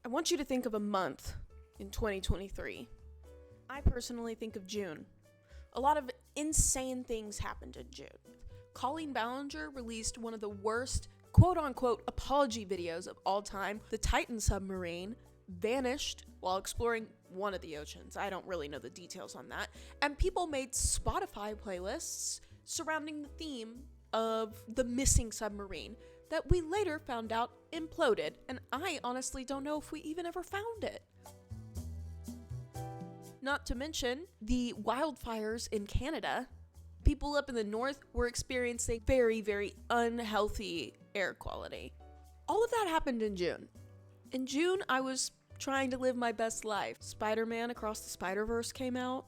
I want you to think of a month in 2023. I personally think of June. A lot of insane things happened in June. Colleen Ballinger released one of the worst quote-unquote apology videos of all time. The Titan submarine vanished while exploring one of the oceans. I don't really know the details on that. And people made Spotify playlists surrounding the theme of the missing submarine that we later found out imploded. And I honestly don't know if we even ever found it. Not to mention the wildfires in Canada. People up in the north were experiencing very, very unhealthy air quality. All of that happened in June. In June, I was trying to live my best life. Spider-Man Across the Spider-Verse came out.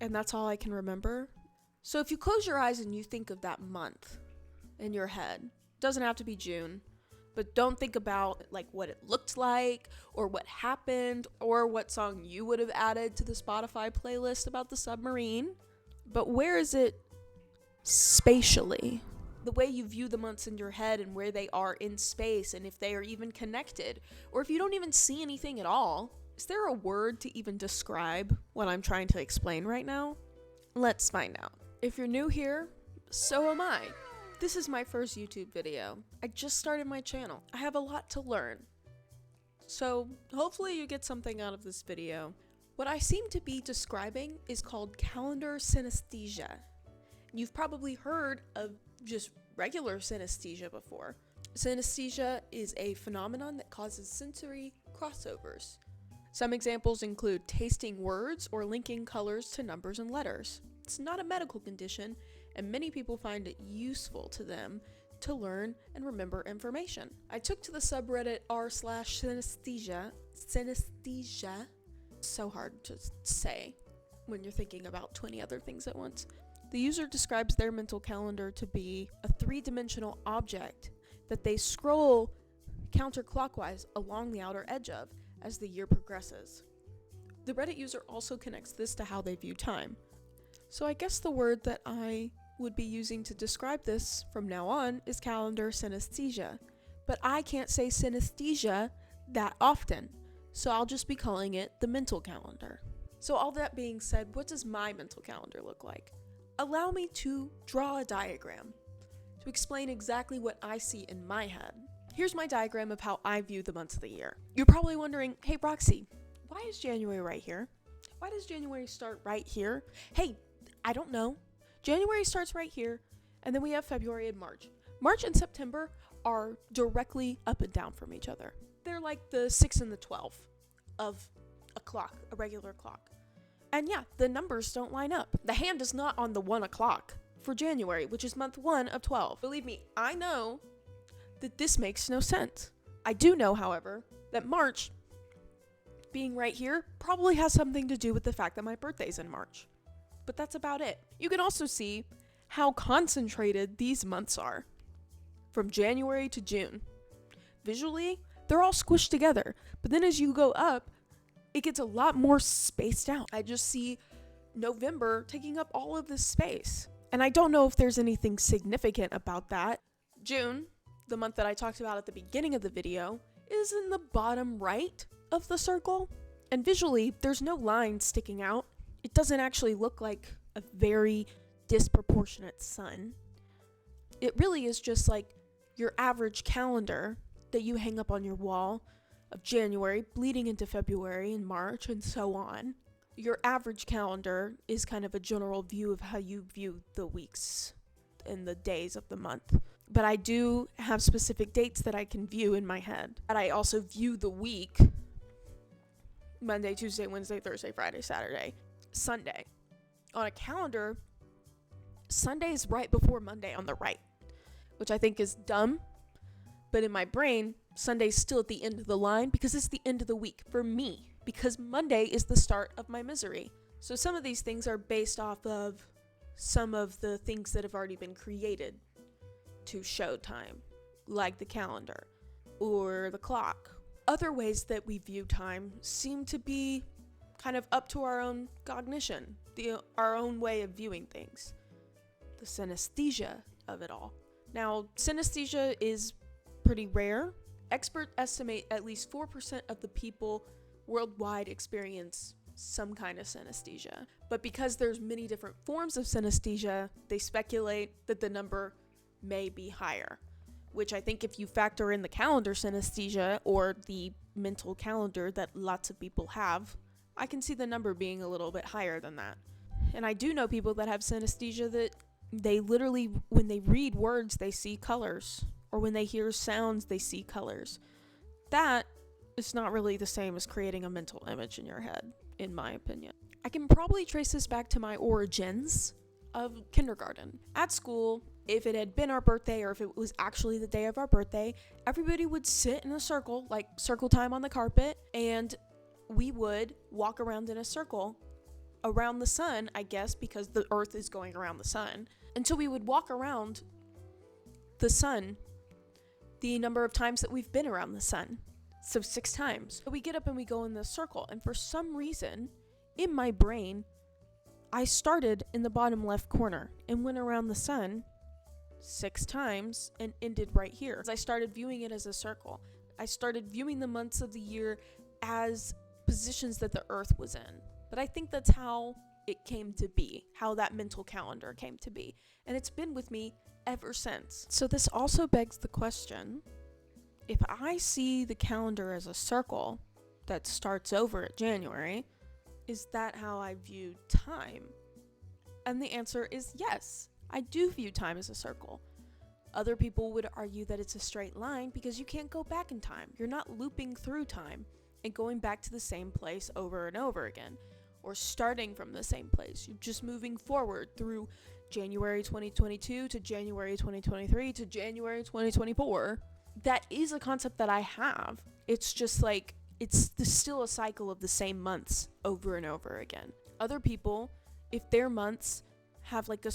And that's all I can remember. So if you close your eyes and you think of that month in your head, doesn't have to be June, but don't think about like what it looked like or what happened or what song you would have added to the Spotify playlist about the submarine. But where is it spatially? The way you view the months in your head and where they are in space and if they are even connected, or if you don't even see anything at all. Is there a word to even describe what I'm trying to explain right now? Let's find out. If you're new here, so am I. This is my first YouTube video. I just started my channel. I have a lot to learn. So hopefully you get something out of this video. What I seem to be describing is called calendar synesthesia. You've probably heard of just regular synesthesia before. Synesthesia is a phenomenon that causes sensory crossovers. Some examples include tasting words or linking colors to numbers and letters. It's not a medical condition, and many people find it useful to them to learn and remember information. I took to the subreddit r/synesthesia. Synesthesia. So hard to say when you're thinking about 20 other things at once. The user describes their mental calendar to be a three-dimensional object that they scroll counterclockwise along the outer edge of as the year progresses. The Reddit user also connects this to how they view time. So I guess the word that I would be using to describe this from now on is calendar synesthesia. But I can't say synesthesia that often, so I'll just be calling it the mental calendar. So all that being said, what does my mental calendar look like? Allow me to draw a diagram to explain exactly what I see in my head. Here's my diagram of how I view the months of the year. You're probably wondering, hey Roxy, why is January right here? Why does January start right here? Hey, I don't know. January starts right here, and then we have February and March. March and September are directly up and down from each other. They're like the 6 and the 12 of a clock, a regular clock. And yeah, the numbers don't line up. The hand is not on the 1 o'clock for January, which is month 1 of 12. Believe me, I know that this makes no sense. I do know, however, that March being right here probably has something to do with the fact that my birthday's in March. But that's about it. You can also see how concentrated these months are from January to June. Visually, they're all squished together, but then as you go up, it gets a lot more spaced out. I just see November taking up all of this space. And I don't know if there's anything significant about that. June, the month that I talked about at the beginning of the video, is in the bottom right of the circle. And visually, there's no line sticking out. It doesn't actually look like a very disproportionate sun. It really is just like your average calendar that you hang up on your wall of January bleeding into February and March and so on. Your average calendar is kind of a general view of how you view the weeks and the days of the month. But I do have specific dates that I can view in my head. And I also view the week: Monday, Tuesday, Wednesday, Thursday, Friday, Saturday, Sunday. On a calendar, Sunday is right before Monday on the right, which I think is dumb. But in my brain, Sunday's still at the end of the line because it's the end of the week for me, because Monday is the start of my misery. So some of these things are based off of some of the things that have already been created to show time, like the calendar or the clock. Other ways that we view time seem to be kind of up to our own cognition, our own way of viewing things. The synesthesia of it all. Now, synesthesia is pretty rare, Experts estimate at least 4% of the people worldwide experience some kind of synesthesia. But because there's many different forms of synesthesia, they speculate that the number may be higher, which I think if you factor in the calendar synesthesia or the mental calendar that lots of people have, I can see the number being a little bit higher than that. And I do know people that have synesthesia that they literally, when they read words, they see colors, or when they hear sounds, they see colors. That is not really the same as creating a mental image in your head, in my opinion. I can probably trace this back to my origins of kindergarten. At school, if it had been our birthday or if it was actually the day of our birthday, everybody would sit in a circle, like circle time on the carpet, and we would walk around in a circle around the sun, I guess, because the earth is going around the sun, until we would walk around the sun the number of times that we've been around the sun. So 6 times. So we get up and we go in this circle, and for some reason, in my brain, I started in the bottom left corner and went around the sun 6 times and ended right here. I started viewing it as a circle. I started viewing the months of the year as positions that the earth was in. But I think that's how it came to be, how that mental calendar came to be. And it's been with me ever since. So this also begs the question, if I see the calendar as a circle that starts over at January, is that how I view time? And the answer is yes, I do view time as a circle. Other people would argue that it's a straight line because you can't go back in time. You're not looping through time and going back to the same place over and over again, or starting from the same place. You're just moving forward through January 2022 to January 2023 to January 2024. That is a concept that I have. It's just like, it's still a cycle of the same months over and over again. Other people, if their months have like a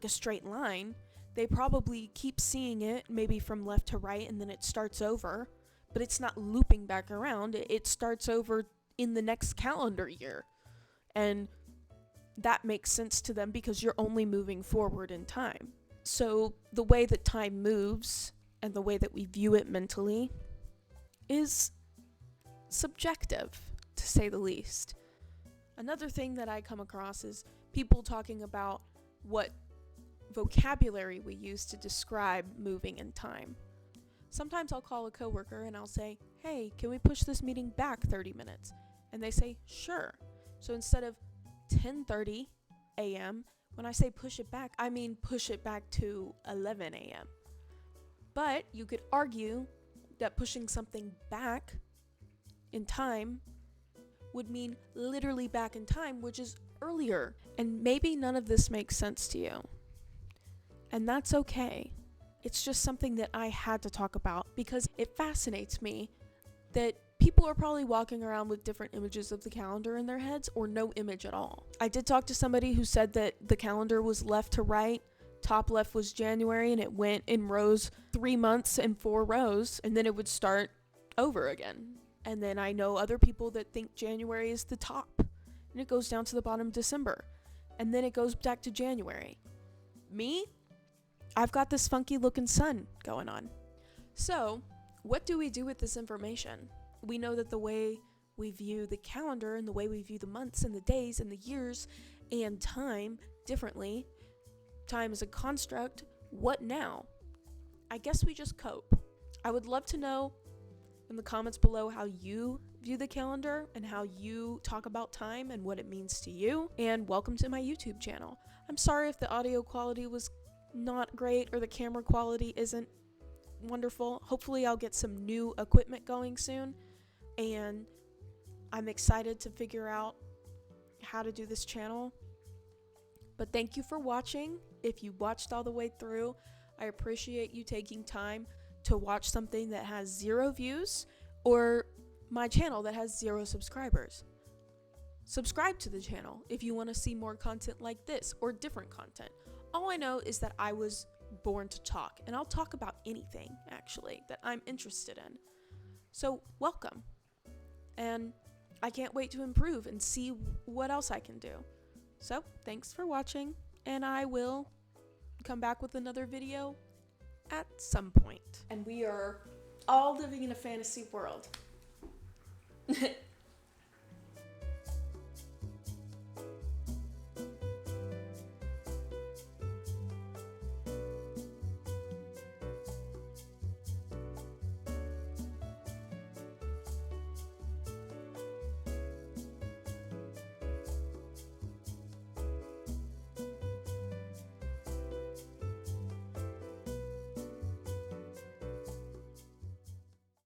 straight line, they probably keep seeing it maybe from left to right, and then it starts over, but it's not looping back around. It starts over in the next calendar year. And that makes sense to them because you're only moving forward in time. So the way that time moves and the way that we view it mentally is subjective, to say the least. Another thing that I come across is people talking about what vocabulary we use to describe moving in time. Sometimes I'll call a coworker and I'll say, hey, can we push this meeting back 30 minutes? And they say, sure. So instead of 10:30 a.m., when I say push it back, I mean push it back to 11 a.m. But you could argue that pushing something back in time would mean literally back in time, which is earlier. And maybe none of this makes sense to you. And that's okay. It's just something that I had to talk about because it fascinates me that people are probably walking around with different images of the calendar in their heads or no image at all. I did talk to somebody who said that the calendar was left to right. Top left was January and it went in rows, 3 months and 4 rows, and then it would start over again. And then I know other people that think January is the top and it goes down to the bottom December. And then it goes back to January. Me? I've got this funky looking sun going on. So, what do we do with this information? We know that the way we view the calendar and the way we view the months and the days and the years and time differently. Time is a construct. What now? I guess we just cope. I would love to know in the comments below how you view the calendar and how you talk about time and what it means to you. And welcome to my YouTube channel. I'm sorry if the audio quality was not great or the camera quality isn't wonderful. Hopefully I'll get some new equipment going soon, and I'm excited to figure out how to do this channel. But thank you for watching. If you watched all the way through, I appreciate you taking time to watch something that has 0 views or my channel that has 0 subscribers. Subscribe to the channel if you want to see more content like this or different content. All I know is that I was born to talk, and I'll talk about anything, actually, that I'm interested in. So, welcome. And I can't wait to improve and see what else I can do. So, thanks for watching, and I will come back with another video at some point. And we are all living in a fantasy world.